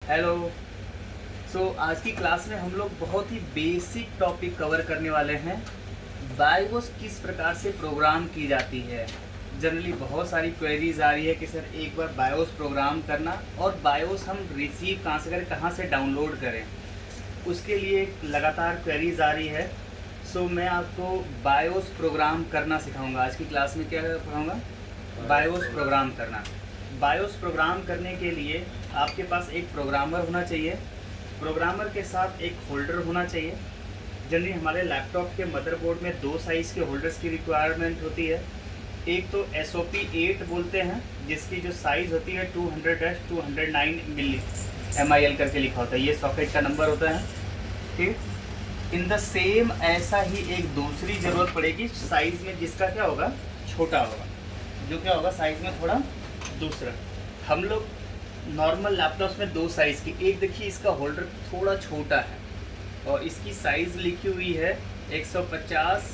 Hello. आज की class में हम लोग बहुत ही बेसिक टॉपिक कवर करने वाले हैं। बायोस किस प्रकार से प्रोग्राम की जाती है। जनरली बहुत सारी क्वेरीज आ रही है कि सर एक बार बायोस प्रोग्राम करना, और बायोस हम रिसीव कहाँ से करें, कहाँ से डाउनलोड करें, उसके लिए लगातार क्वेरीज आ रही है। मैं आपको बायोस प्रोग्राम करना सिखाऊंगा। आज की क्लास में क्या पढ़ाऊँगा? बायोस प्रोग्राम करना। बायोस प्रोग्राम करने के लिए आपके पास एक प्रोग्रामर होना चाहिए। प्रोग्रामर के साथ एक होल्डर होना चाहिए। जनरली हमारे लैपटॉप के मदरबोर्ड में दो साइज़ के होल्डर्स की रिक्वायरमेंट होती है। एक तो SOP8 बोलते हैं, जिसकी जो साइज़ होती है 200-209 मिली MIL करके लिखा होता है। ये सॉकेट का नंबर होता है। ठीक। इन द सेम ऐसा ही एक दूसरी ज़रूरत पड़ेगी साइज़ में, जिसका क्या होगा, छोटा होगा, जो क्या होगा साइज़ में थोड़ा दूसरा। हम लोग नॉर्मल लैपटॉप्स में दो साइज़ की, एक देखिए इसका होल्डर थोड़ा छोटा है और इसकी साइज़ लिखी हुई है 150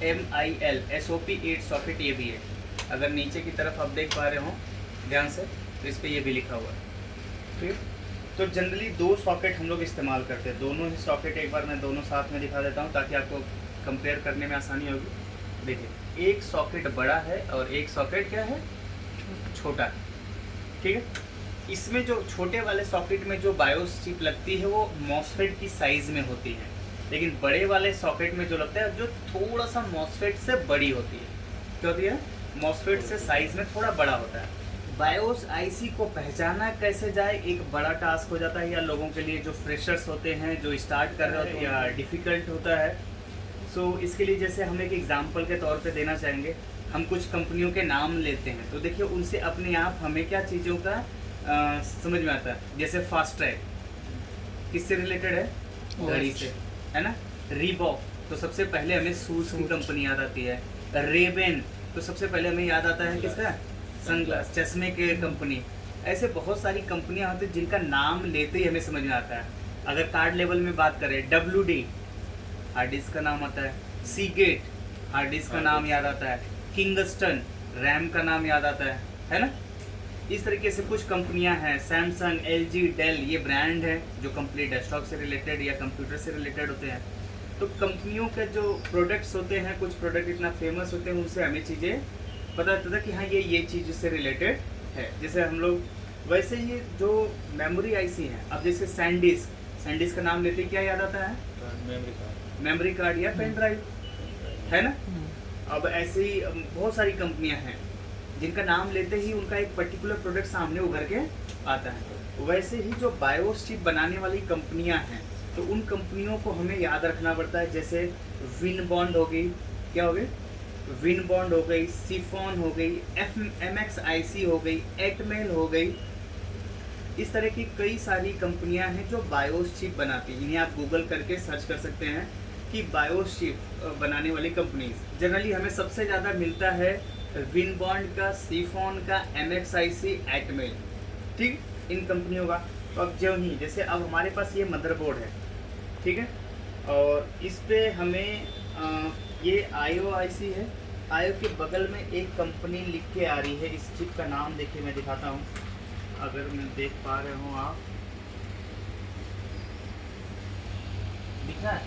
MIL SOP8 सॉकेट, ये भी है। अगर नीचे की तरफ आप देख पा रहे हो ध्यान से, तो इस पर ये भी लिखा हुआ है। ठीक। तो जनरली दो सॉकेट हम लोग इस्तेमाल करते हैं। दोनों ही सॉकेट एक बार मैं दोनों साथ में दिखा देता हूँ ताकि आपको कंपेयर करने में आसानी होगी। देखिए, एक सॉकेट बड़ा है और एक सॉकेट क्या है, छोटा है। ठीक है। इसमें जो छोटे वाले सॉकेट में जो बायोस चिप लगती है वो मॉसफेट की साइज़ में होती है, लेकिन बड़े वाले सॉकेट में जो लगता है जो थोड़ा सा मॉसफेट से बड़ी होती है। क्या होती है? मॉसफेट से साइज़ में थोड़ा बड़ा होता है। बायोस आईसी को पहचाना कैसे जाए एक बड़ा टास्क हो जाता है, या लोगों के लिए जो फ्रेशर्स होते हैं, जो स्टार्ट कर रहे होते हैं, या डिफ़िकल्ट होता है। इसके लिए जैसे हम एक एग्जाम्पल के तौर पे देना चाहेंगे। हम कुछ कंपनियों के नाम लेते हैं, तो देखिए उनसे अपने आप हमें क्या चीज़ों का समझ में आता है। जैसे फास्ट ट्रैक किससे रिलेटेड है? घड़ी से, है ना। रीबॉक, तो सबसे पहले हमें शूज़ की कंपनी याद आती है। रेबेन, तो सबसे पहले हमें याद आता है किसका? सनग्लास, चश्मे के कंपनी। ऐसे बहुत सारी कंपनियां होती हैं जिनका नाम लेते ही हमें समझ में आता है। अगर कार्ड लेवल में बात करें, WD हार्ड डिस्क का नाम आता है। सीगेट हार्ड डिस्क का नाम याद आता है। किंगस्टन रैम का नाम याद आता है ना। इस तरीके से कुछ कंपनियां हैं। सैमसंग, LG, डेल, ये ब्रांड है जो कंप्लीट डेस्कटॉप से रिलेटेड या कंप्यूटर से रिलेटेड होते हैं। तो कंपनियों के जो प्रोडक्ट्स होते हैं, कुछ प्रोडक्ट इतना फेमस होते हैं, उनसे हमें चीज़ें पता चलता है कि हाँ ये चीज़ उससे रिलेटेड है। जैसे हम लोग वैसे ही जो मेमोरी IC है, अब जैसे सैंडिस्क का नाम लेते क्या याद आता है? मेमोरी कार्ड या पेन ड्राइव, है ना। अब ऐसे ही बहुत सारी कंपनियां हैं जिनका नाम लेते ही उनका एक पर्टिकुलर प्रोडक्ट सामने उभर के आता है। वैसे ही जो बायोस चिप बनाने वाली कंपनियां हैं, तो उन कंपनियों को हमें याद रखना पड़ता है। जैसे विनबॉन्ड हो गई, क्या हो गई? विनबॉन्ड हो गई, सिफॉन हो गई, MXIC हो गई, एटमेल हो गई। इस तरह की कई सारी कंपनियां हैं जो बायोस चिप बनाती हैं। इन्हें आप गूगल करके सर्च कर सकते हैं कि बायोस चिप बनाने वाली कंपनीज। जनरली हमें सबसे ज़्यादा मिलता है विनबॉन्ड का, सिफॉन का, MXIC, एटमेल। ठीक, इन कंपनियों का। तो अब जैसे अब हमारे पास ये मदरबोर्ड है, ठीक है, और इस पे हमें ये IOIC है। IO के बगल में एक कंपनी लिख के आ रही है। इस चिप का नाम देखिए, मैं दिखाता हूँ, अगर मैं देख पा रहे हो आप, दिख रहा है?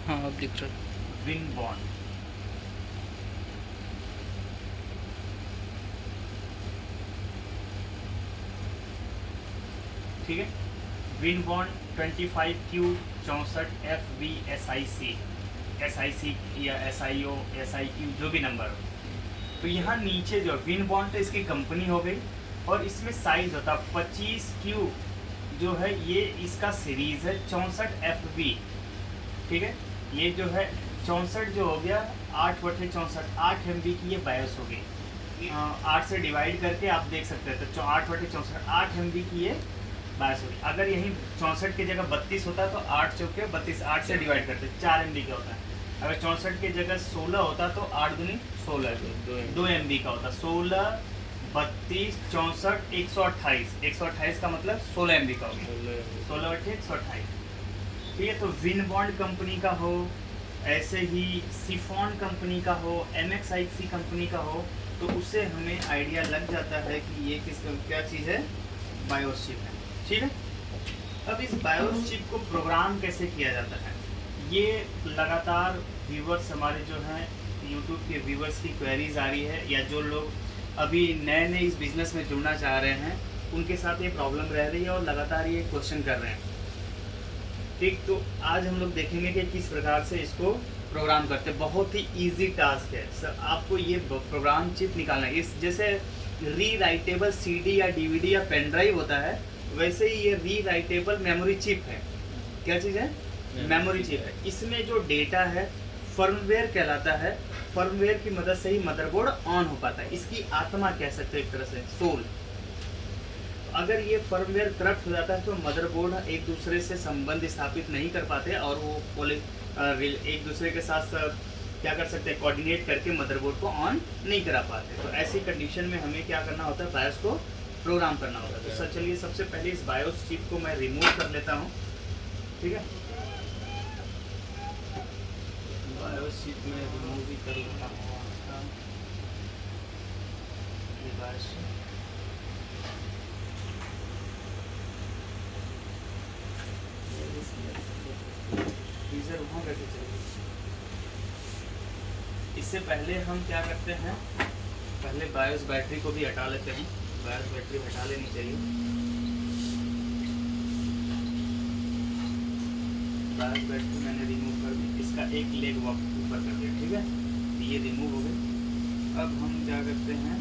हाँ, अब दिख रहा है। विनबॉन्ड। ठीक है, विनबॉन्ड 25Q 64FB SIC या SIO SIQ, जो भी नंबर हो। तो यहाँ नीचे जो विनबॉन्ड, तो इसकी कंपनी हो गई, और इसमें साइज होता 25Q जो है, ये इसका सीरीज है 64FB। ठीक है, ये जो है 64 जो हो गया 8/64, 8 MB की ये बायोस हो गई। 8 से डिवाइड करके आप देख सकते हैं, तो 8/64, 8 MB की ये बायोस हो गई। अगर यहीं 64 की जगह 32 होता तो 8 चौके 32, 8 से डिवाइड करते 4 MB का होता है। अगर 64 की जगह 16 होता तो 8 दूनी 16, 2 MB का होता। 16, 32, 64, 128, 128 का मतलब 16 MB का होगा। 16/128। ठीक है, तो विनबॉन्ड कंपनी का हो, ऐसे ही सिफॉन कंपनी का हो, MXIC कंपनी का हो, तो उससे हमें आइडिया लग जाता है कि ये क्या चीज़ है, बायोस चिप है। ठीक है। अब इस बायोस चिप को प्रोग्राम कैसे किया जाता है, ये लगातार व्यूवर्स हमारे जो हैं यूट्यूब के व्यूवर्स की क्वेरीज आ रही है, या जो लोग अभी नए नए इस बिज़नेस में जुड़ना चाह रहे हैं उनके साथ ये प्रॉब्लम रह रही है और लगातार ये क्वेश्चन कर रहे हैं। ठीक, तो आज हम लोग देखेंगे कि किस प्रकार से इसको प्रोग्राम करते हैं। बहुत ही इजी टास्क है सर, आपको ये प्रोग्राम चिप निकालना है। इस जैसे रीराइटेबल सीडी या डीवीडी या पेन ड्राइव होता है, वैसे ही ये रीराइटेबल मेमोरी चिप है। क्या चीज़ है? मेमोरी चिप है। इसमें जो डेटा है फर्मवेयर कहलाता है। फर्मवेयर की मदद से ही मदरबोर्ड ऑन हो पाता है। इसकी आत्मा कह सकते हैं एक तरह से, सोल। अगर ये फर्मवेयर करप्ट हो जाता है तो मदरबोर्ड एक दूसरे से संबंध स्थापित नहीं कर पाते और वो एक दूसरे के साथ क्या कर सकते हैं, कोऑर्डिनेट करके मदरबोर्ड को ऑन नहीं करा पाते। तो ऐसी कंडीशन में हमें क्या करना होता है, बायोस को प्रोग्राम करना होता है। तो सर चलिए सबसे पहले इस बायोस चिप को मैं रिमूव कर लेता हूँ। ठीक है, बायोस चिप में रिमूव भी कर लेता हूँ। वहाँ करके चलिए। इससे पहले हम क्या करते हैं, पहले बायोस बैटरी को भी हटा लेते हैं। बायोस बैटरी हटा लेनी चाहिए। बायोस बैटरी मैंने रिमूव कर दी, इसका एक लेग ऊपर कर दिया। ठीक है, ये रिमूव हो गए। अब हम क्या करते हैं,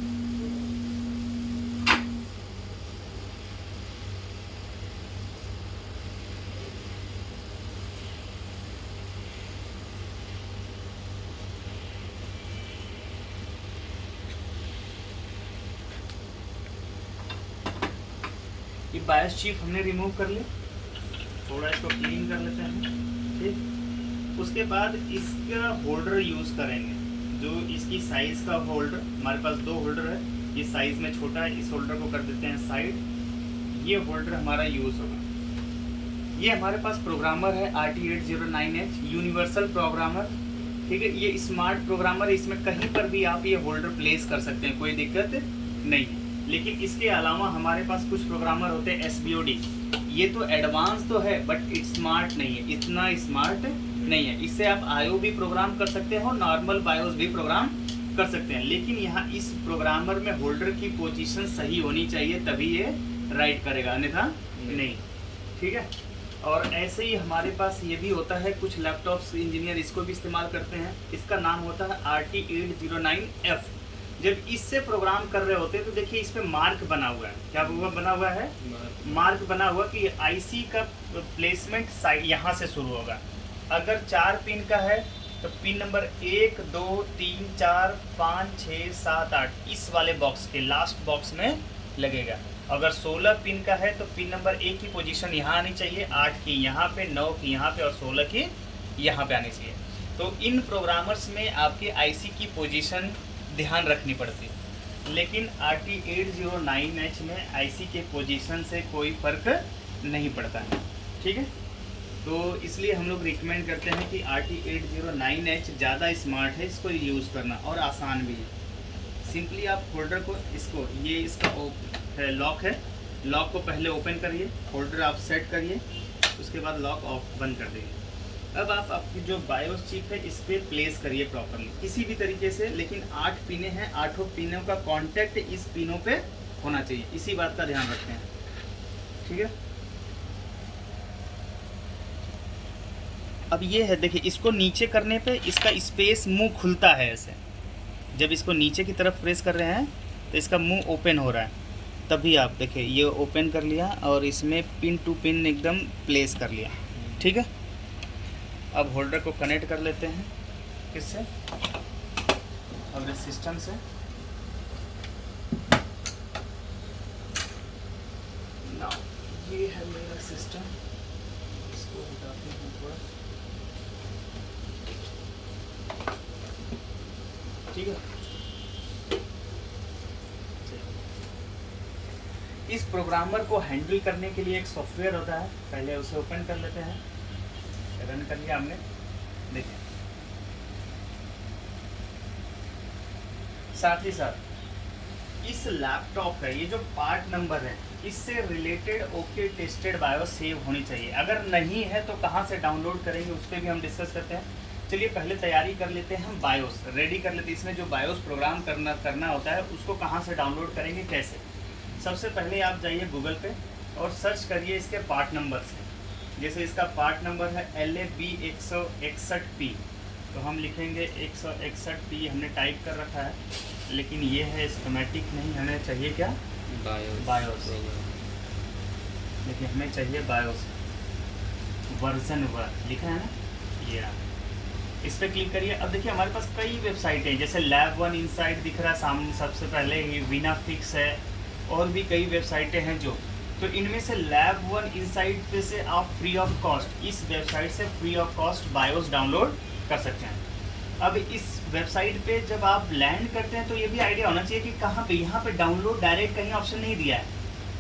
ये बायोस चिप हमने रिमूव कर लिया। थोड़ा इसको क्लीन कर लेते हैं। ठीक, उसके बाद इसका होल्डर यूज़ करेंगे, जो इसकी साइज़ का होल्डर। हमारे पास दो होल्डर है, ये साइज़ में छोटा है, इस होल्डर को कर देते हैं साइड। ये होल्डर हमारा यूज़ होगा। ये हमारे पास प्रोग्रामर है RT809H यूनिवर्सल प्रोग्रामर। ठीक है, ये स्मार्ट प्रोग्रामर, इसमें कहीं पर भी आप ये होल्डर प्लेस कर सकते हैं, कोई दिक्कत नहीं है। लेकिन इसके अलावा हमारे पास कुछ प्रोग्रामर होते हैं SBOD। ये तो एडवांस तो है बट स्मार्ट नहीं है, इतना स्मार्ट नहीं है। इससे आप IO भी प्रोग्राम कर सकते हो, नॉर्मल बायोस भी प्रोग्राम कर सकते हैं। लेकिन यहाँ इस प्रोग्रामर में होल्डर की पोजीशन सही होनी चाहिए, तभी ये राइट करेगा, अन्यथा नहीं। ठीक है, और ऐसे ही हमारे पास ये भी होता है, कुछ लैपटॉप्स इंजीनियर इसको भी इस्तेमाल करते हैं। इसका नाम होता है RT809F। जब इससे प्रोग्राम कर रहे होते हैं तो देखिए इस पे मार्क बना हुआ है। क्या बना हुआ है? मार्क बना हुआ कि आईसी का प्लेसमेंट साइड यहाँ से शुरू होगा। अगर 4 पिन का है तो पिन नंबर 1 2 3 4 5 6 7 8 इस वाले बॉक्स के लास्ट बॉक्स में लगेगा। अगर 16 पिन का है तो पिन नंबर 1 की पोजीशन यहाँ आनी चाहिए, 8 की यहाँ पे, 9 की यहाँ पे और 16 की यहाँ पे आनी चाहिए। तो इन प्रोग्रामर्स में आपकी आईसी की पोजीशन ध्यान रखनी पड़ती है। लेकिन RT809H में आईसी के पोजीशन से कोई फ़र्क नहीं पड़ता है। ठीक है, तो इसलिए हम लोग रिकमेंड करते हैं कि RT809H ज़्यादा स्मार्ट है, इसको यूज़ करना और आसान भी है। सिंपली आप होल्डर को, इसको, ये इसका लॉक है, लॉक को पहले ओपन करिए, होल्डर आप सेट करिए, उसके बाद लॉक ऑफ बंद कर दीजिए। अब आप आपकी जो बायोस चिप है इस पर प्लेस करिए प्रॉपरली, किसी भी तरीके से। लेकिन 8 पिनें हैं, 8 पिनों का कांटेक्ट इस पिनों पे होना चाहिए, इसी बात का ध्यान रखते हैं। ठीक है, अब ये है, देखिए इसको नीचे करने पे इसका स्पेस मुंह खुलता है ऐसे। जब इसको नीचे की तरफ प्रेस कर रहे हैं तो इसका मुंह ओपन हो रहा है, तभी आप देखिए ये ओपन कर लिया और इसमें पिन टू पिन एकदम प्लेस कर लिया। ठीक है, अब होल्डर को कनेक्ट कर लेते हैं, किससे? अपने सिस्टम से। नाउ ये है मेरा सिस्टम, इसको हटाते हैं थोड़ा। ठीक है, इस प्रोग्रामर को हैंडल करने के लिए एक सॉफ्टवेयर होता है, पहले उसे ओपन कर लेते हैं। रन कर लिया हमने, देखिए। साथ ही साथ इस लैपटॉप का ये जो पार्ट नंबर है इससे related okay tested BIOS save होनी चाहिए। अगर नहीं है तो कहाँ से डाउनलोड करेंगे उस पर भी हम डिस्कस करते हैं। चलिए पहले तैयारी कर लेते हैं, हम बायोस रेडी कर लेते हैं। इसमें जो बायोस प्रोग्राम करना होता है उसको कहाँ से डाउनलोड करेंगे, कैसे। सबसे पहले आप जाइए गूगल पे और सर्च करिए इसके पार्ट नंबर से। जैसे इसका पार्ट नंबर है LAB161P, तो हम लिखेंगे 161P हमने टाइप कर रखा है, लेकिन ये है स्कीमेटिक नहीं, हमें चाहिए क्या, बायोस। देखिए हमें चाहिए बायोस वर्जन 1 लिखा है ना, ये रहा। इस पर क्लिक करिए। अब देखिए हमारे पास कई वेबसाइट हैं, जैसे lab1 इनसाइट दिख रहा है सामने सबसे पहले ही, वीनाफिक्स है और भी कई वेबसाइटें हैं जो, तो इनमें से lab1 इनसाइट पे से आप फ्री ऑफ कॉस्ट इस वेबसाइट से free of cost BIOS download कर सकते हैं। अब इस वेबसाइट पे जब आप लैंड करते हैं तो ये भी आइडिया होना चाहिए कि कहाँ पे, यहाँ पे डाउनलोड डायरेक्ट कहीं ऑप्शन नहीं दिया है,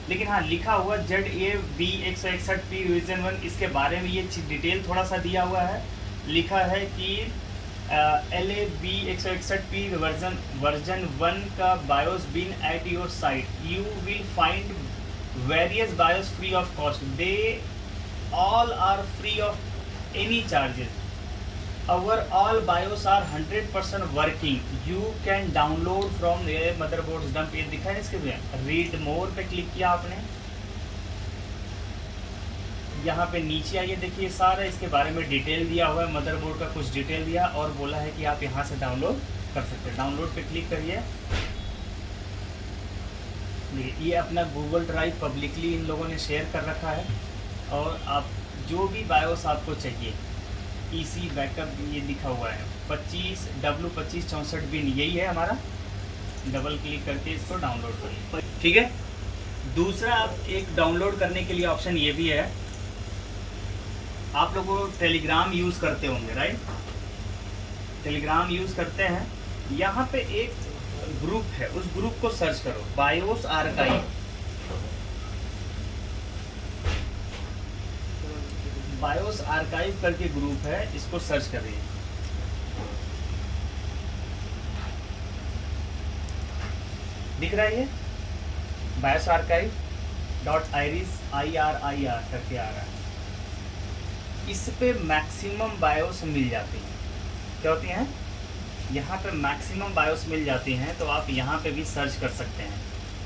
लेकिन हाँ लिखा हुआ ZAB161P रिवीजन 1, इसके बारे में ये डिटेल थोड़ा सा दिया हुआ है। लिखा है कि LAB161P वर्जन 1 का BIOS bin at your site, you will find various BIOS free of cost, they all are free of any charges, our all BIOS are 100% working, you can download from their motherboards dump। ये दिखा है इसके भी, read more पे click किया आपने, यहाँ पे नीचे आइए, देखिए सारा इसके बारे में डिटेल दिया हुआ है, मदरबोर्ड का कुछ डिटेल दिया और बोला है कि आप यहाँ से डाउनलोड कर सकते हैं। डाउनलोड पे क्लिक करिए। ये अपना गूगल ड्राइव पब्लिकली इन लोगों ने शेयर कर रखा है, और आप जो भी बायोस आपको चाहिए, EC बैकअप ये दिखा हुआ है 25W2564 बिन, यही है हमारा। डबल क्लिक करके इसको डाउनलोड करिए, ठीक है। दूसरा आप एक डाउनलोड करने के लिए ऑप्शन ये भी है, आप लोगों को टेलीग्राम यूज़ करते होंगे, राइट, टेलीग्राम यूज़ करते हैं। यहाँ पे एक ग्रुप है, उस ग्रुप को सर्च करो, बायोस आर्काइव, बायोस आर्काइव करके ग्रुप है, इसको सर्च करिए। दिख रहा है ये बायोस आर्काइव .iris IRIR करके आ रहा है। इस पे मैक्सिमम बायोस मिल जाती हैं। क्या होती हैं, यहाँ पे मैक्सिमम बायोस मिल जाती हैं, तो आप यहाँ पे भी सर्च कर सकते हैं।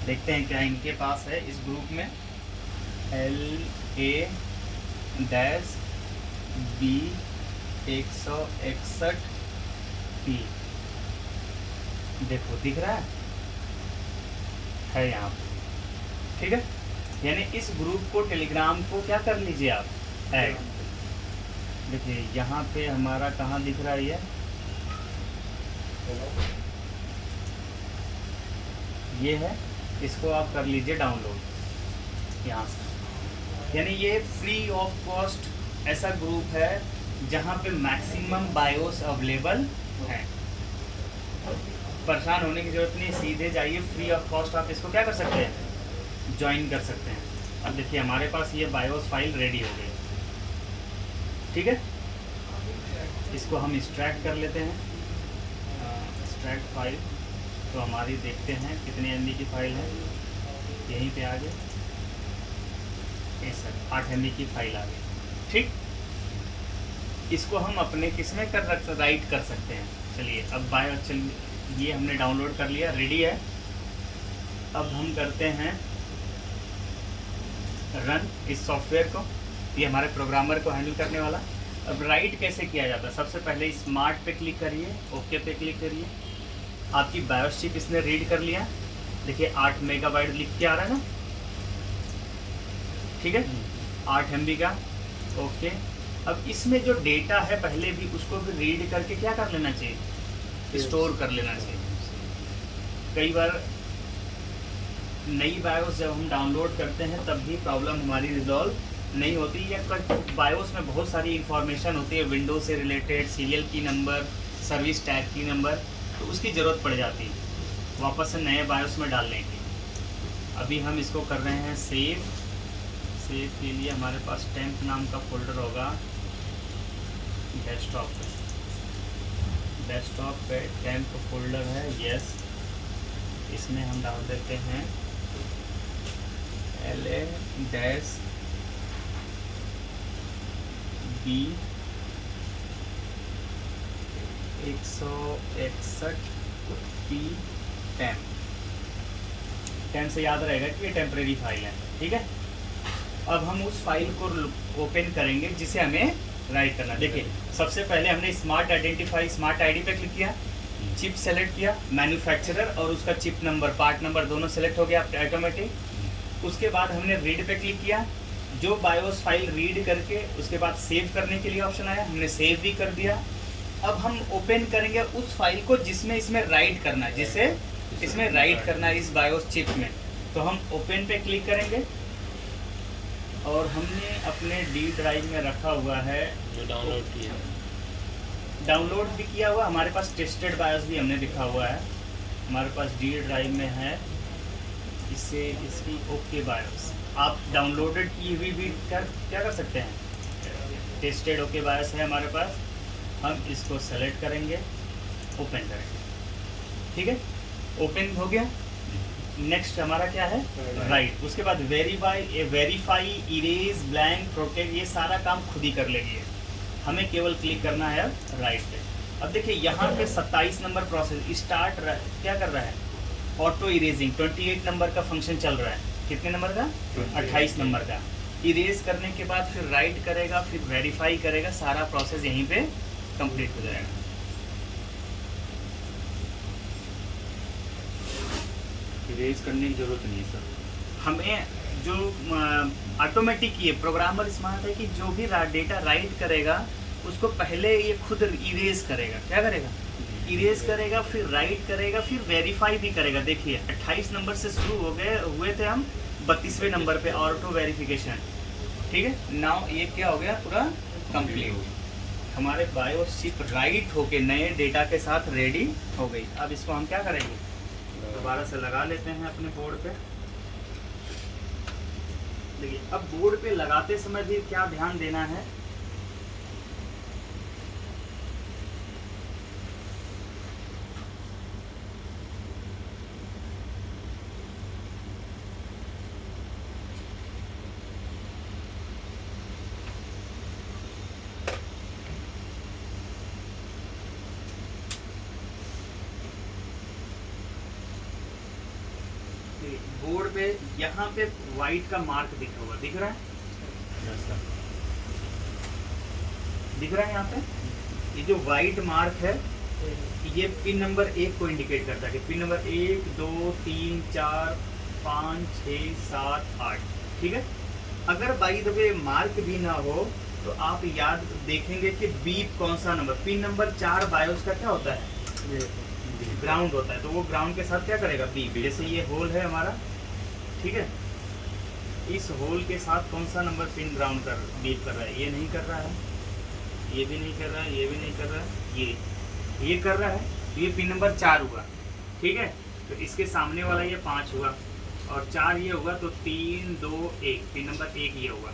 देखते हैं क्या इनके पास है इस ग्रुप में। LAB161P, देखो दिख रहा है यहाँ पे, ठीक है। यानी इस ग्रुप को, टेलीग्राम को क्या कर लीजिए आप, ऐड। देखिए यहाँ पे हमारा कहाँ दिख रहा है ये है, इसको आप कर लीजिए डाउनलोड यहाँ से। यानी ये फ्री ऑफ कॉस्ट ऐसा ग्रुप है जहाँ पे मैक्सिमम बायोस अवेलेबल है। परेशान होने की ज़रूरत नहीं, सीधे जाइए, फ्री ऑफ कॉस्ट आप इसको क्या कर सकते हैं, ज्वाइन कर सकते हैं। अब देखिए हमारे पास ये बायोस फाइल रेडी हो गई, ठीक है। इसको हम एक्सट्रैक्ट कर लेते हैं, एक्सट्रैक्ट फाइल, तो हमारी देखते हैं कितने MB की फाइल है, यहीं पे आ गए, सर 8 MB की फाइल आ गई, ठीक। इसको हम अपने किसमें राइट कर सकते हैं। चलिए अब चलिए ये हमने डाउनलोड कर लिया, रेडी है। अब हम करते हैं रन इस सॉफ्टवेयर को, ये हमारे प्रोग्रामर को हैंडल करने वाला। अब राइट कैसे किया जाता है, सबसे पहले स्मार्ट पे क्लिक करिए, ओके पे क्लिक करिए। आपकी बायोस चिप इसने रीड कर लिया, देखिए 8 मेगाबाइट लिख के आ रहा है ना, ठीक है, 8 MB का, ओके। अब इसमें जो डेटा है पहले भी, उसको भी रीड करके क्या कर लेना चाहिए, स्टोर कर लेना चाहिए। कई बार नई बायोस जब हम डाउनलोड करते हैं तब भी प्रॉब्लम हमारी रिजॉल्व नहीं होती, या बायोस में बहुत सारी इंफॉर्मेशन होती है, विंडो से रिलेटेड, सीरियल की नंबर, सर्विस टैग की नंबर, तो उसकी ज़रूरत पड़ जाती है वापस से नए बायोस में डालने की। अभी हम इसको कर रहे हैं सेव। सेव के लिए हमारे पास टेम्प नाम का फोल्डर होगा डेस्कटॉप पे, डेस्कटॉप पे टेम्प फोल्डर है, यस। इसमें हम डाल देते हैं LA डैश B 161 P टेम से याद रहेगा कि ये टेम्परेरी फाइल है, ठीक है। अब हम उस फाइल को ओपन करेंगे जिसे हमें राइट करना। देखिए सबसे पहले हमने स्मार्ट आइडेंटिफाई स्मार्ट आईडी पे क्लिक किया, चिप सेलेक्ट किया, मैन्युफैक्चरर और उसका चिप नंबर पार्ट नंबर दोनों सेलेक्ट हो गया ऑटोमेटिक। उसके बाद हमने रीड पे क्लिक किया, जो बायोस फाइल रीड करके उसके बाद सेव करने के लिए ऑप्शन आया, हमने सेव भी कर दिया। अब हम ओपन करेंगे उस फाइल को जिसमें इसमें राइट करना है, जिसे इसमें राइट करना है इस बायोस चिप में। तो हम ओपन पे क्लिक करेंगे और हमने अपने डी ड्राइव में रखा हुआ है, जो डाउनलोड किया, डाउनलोड भी किया हुआ, हमारे पास टेस्टेड बायोस भी हमने लिखा हुआ है, हमारे पास डी ड्राइव में है। इससे इसकी ओके बायोस आप डाउनलोडेड की हुई भी क्या कर सकते हैं, टेस्टेड ओके बायोस है हमारे पास। हम इसको सेलेक्ट करेंगे, ओपन करेंगे, ठीक है, ओपन हो गया। नेक्स्ट हमारा क्या है, राइट। उसके बाद वेरीफाई, इरेज, ब्लैंक, प्रोटेक्ट, ये सारा काम खुद ही कर लेगी, हमें केवल क्लिक करना है राइट पे। अब देखिए यहाँ पे 27 नंबर प्रोसेस स्टार्ट क्या कर रहा है, ऑटो इरेजिंग 28 नंबर का फंक्शन चल रहा है। कितने नंबर का, 28 नंबर का। इरेज करने के बाद फिर राइट करेगा, फिर वेरीफाई करेगा, सारा प्रोसेस यहीं पे कंप्लीट हो जाएगा। इरेज करने की ज़रूरत नहीं है सर, हमें जो ऑटोमेटिक ये प्रोग्रामर स्मार्ट है कि जो भी डेटा राइट करेगा उसको पहले ये खुद इरेज करेगा। क्या करेगा, इरेज करेगा, फिर राइट करेगा, फिर वेरीफाई भी करेगा। देखिए 28 नंबर से शुरू हुए थे हम 32वें नंबर पे ऑटो वेरिफिकेशन, ठीक है। नाउ ये क्या हो गया, पूरा कंप्लीट। हमारे बायोस चिप राइट होके नए डेटा के साथ रेडी हो गई। अब इसको हम क्या करेंगे, दोबारा से लगा लेते हैं अपने बोर्ड पे। देखिए अब बोर्ड पे लगाते समय भी क्या ध्यान देना है, बोर्ड पे यहाँ पे वाइट का मार्क दिख रहा दिख रहा है, दिख रहा है यहाँ पे। ये जो वाइट मार्क है ये पिन नंबर 1 को इंडिकेट करता है कि पिन नंबर 1 2 3 4 5 6 7 8, ठीक है। अगर बाई द वे मार्क भी ना हो तो आप याद देखेंगे कि बीप कौन सा नंबर, पिन नंबर 4 बायोस का क्या होता है, ग्राउंड होता है। तो वो ग्राउंड के साथ क्या करेगा, बीप। जैसे ये होल है हमारा, ठीक है, इस होल के साथ कौन सा नंबर पिन ग्राउंड कर बीप कर रहा है, ये नहीं कर रहा है, ये भी नहीं कर रहा है, ये भी नहीं कर रहा है, ये कर रहा है। तो ये पिन नंबर 4 हुआ, ठीक है। तो इसके सामने वाला ये 5 हुआ और 4 ये हुआ, तो 3 2 1 पिन नंबर 1 ये हुआ।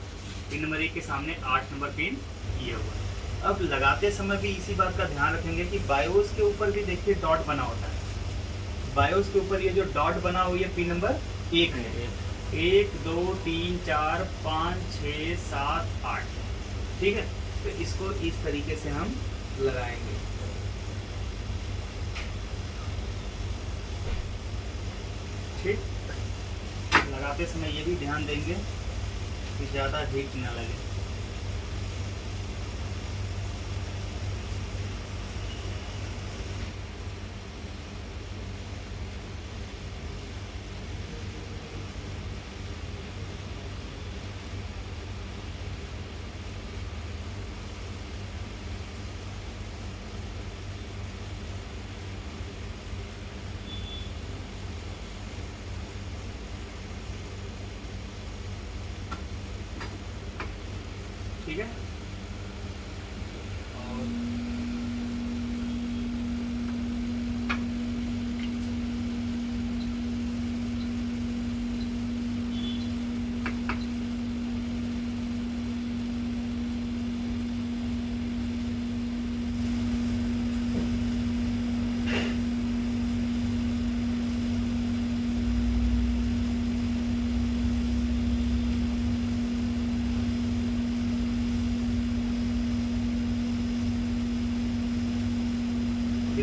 पिन नंबर 1 के सामने 8 नंबर पिन ये हुआ। अब लगाते समय भी इसी बात का ध्यान रखेंगे कि बायोस के ऊपर भी देखिए डॉट बना होता है। बायोस के ऊपर ये जो डॉट बना हुआ है पिन नंबर 1 है, 1 2 3 4 5 6 7 8, ठीक है। तो इसको इस तरीके से हम लगाएंगे। ठीक, लगाते समय ये भी ध्यान देंगे कि ज़्यादा हीट ना लगे।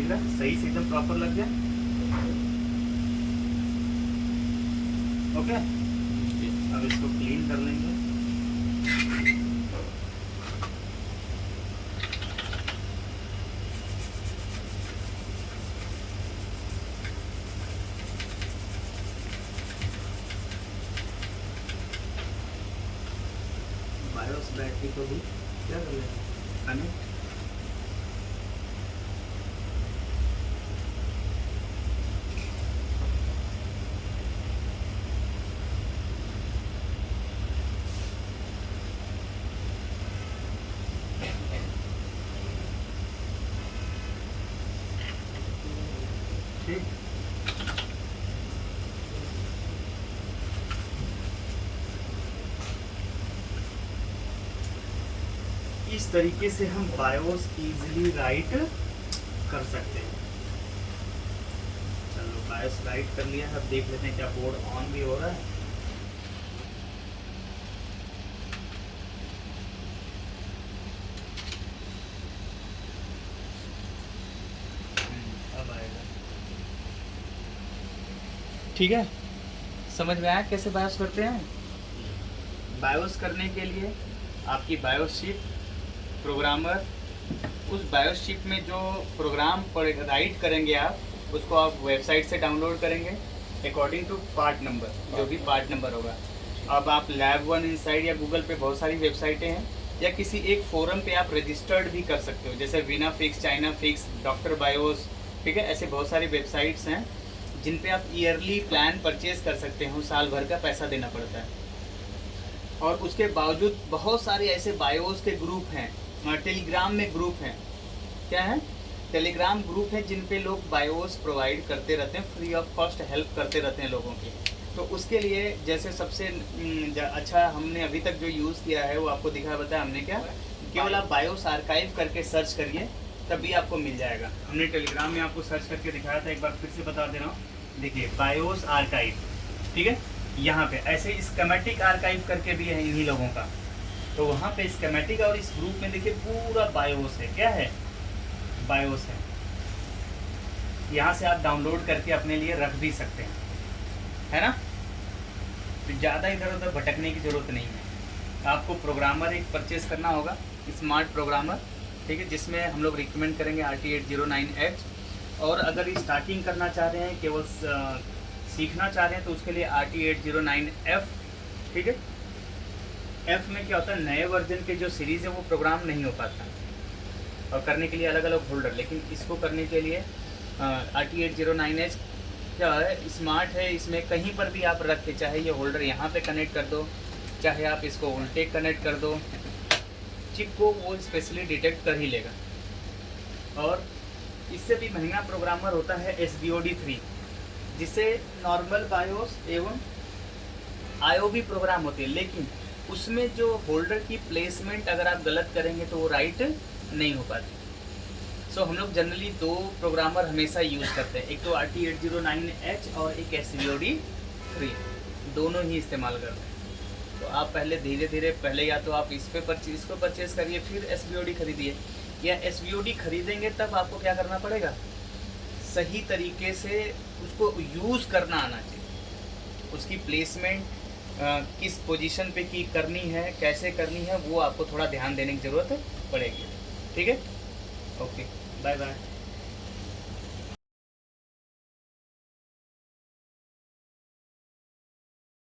रहा है, सही से एकदम प्रॉपर लग जाए। ओके, अब इसको क्लीन कर लेंगे। बायोस बैटरी को भी क्या कर लेंगे, कनेक्ट। ठीक, इस तरीके से हम बायोस इजीली राइट कर सकते हैं। चलो बायोस राइट कर लिया, अब देख लेते हैं क्या बोर्ड ऑन भी हो रहा है। अब आएगा। ठीक है, समझ में आया कैसे बायोस करते हैं। बायोस करने के लिए आपकी बायोस शीट, प्रोग्रामर, उस बायोस शीट में जो प्रोग्राम राइट करेंगे आप, उसको आप वेबसाइट से डाउनलोड करेंगे अकॉर्डिंग टू पार्ट नंबर, जो भी पार्ट नंबर होगा। अब आप लैब वन इनसाइड या गूगल पे बहुत सारी वेबसाइटें हैं, या किसी एक फोरम पे आप रजिस्टर्ड भी कर सकते हो, जैसे Veena fix, China fix, doctor BIOS, ठीक है। ऐसे बहुत सारी वेबसाइट्स हैं जिन पे आप ईयरली प्लान परचेज कर सकते हो, साल भर का पैसा देना पड़ता है। और उसके बावजूद बहुत सारे ऐसे बायोस के ग्रुप हैं, टेलीग्राम में ग्रुप हैं, क्या है, टेलीग्राम ग्रुप है जिन पे लोग बायोस प्रोवाइड करते रहते हैं, फ्री ऑफ कॉस्ट हेल्प करते रहते हैं लोगों की। तो उसके लिए जैसे सबसे अच्छा हमने अभी तक जो यूज़ किया है वो आपको दिखा बताया हमने क्या, केवल आप बायोस आर्काइव करके सर्च करिए तभी आपको मिल जाएगा। हमने टेलीग्राम में आपको सर्च करके दिखाया था, एक बार फिर से बता दे रहा हूँ। देखिए बायोस आर्काइव, ठीक है, यहाँ पे ऐसे स्कीमेटिक आर्काइव करके भी है इन्हीं लोगों का। तो वहाँ पे स्कीमेटिक और इस ग्रुप में देखिए पूरा बायोस है, क्या है, बायोस है। यहाँ से आप डाउनलोड करके अपने लिए रख भी सकते हैं, है ना। तो ज़्यादा इधर उधर भटकने की ज़रूरत नहीं है। आपको प्रोग्रामर एक परचेज़ करना होगा, स्मार्ट प्रोग्रामर, ठीक है, जिसमें हम लोग रिकमेंड करेंगे RT809H। और अगर स्टार्टिंग करना चाह रहे हैं, केवल सीखना चाह रहे हैं, तो उसके लिए RT809F, ठीक है। F में क्या होता है, नए वर्जन के जो सीरीज़ है वो प्रोग्राम नहीं हो पाता, और करने के लिए अलग अलग होल्डर। लेकिन इसको करने के लिए RT809H क्या है, स्मार्ट है, इसमें कहीं पर भी आप रख के, चाहे ये होल्डर यहाँ पे कनेक्ट कर दो, चाहे आप इसको उल्टे कनेक्ट कर दो, चिप को वो स्पेशली डिटेक्ट कर ही लेगा। और इससे भी महंगा प्रोग्रामर होता है SBOD3, जिससे नॉर्मल बायोस एवं IOV प्रोग्राम होते हैं, लेकिन उसमें जो होल्डर की प्लेसमेंट अगर आप गलत करेंगे तो वो राइट नहीं हो पाती। सो हम लोग जनरली दो प्रोग्रामर हमेशा यूज़ करते हैं, एक तो RT809H और एक SBOD3, दोनों ही इस्तेमाल करते हैं। तो आप पहले धीरे धीरे, पहले या तो आप इसको परचेज़ करिए, फिर SBOD खरीदिए, या SBOD खरीदेंगे तब आपको क्या करना पड़ेगा, सही तरीके से उसको यूज़ करना आना चाहिए। उसकी प्लेसमेंट किस पोजीशन पे की करनी है, कैसे करनी है, वो आपको थोड़ा ध्यान देने की ज़रूरत पड़ेगी, ठीक है। Okay, bye bye.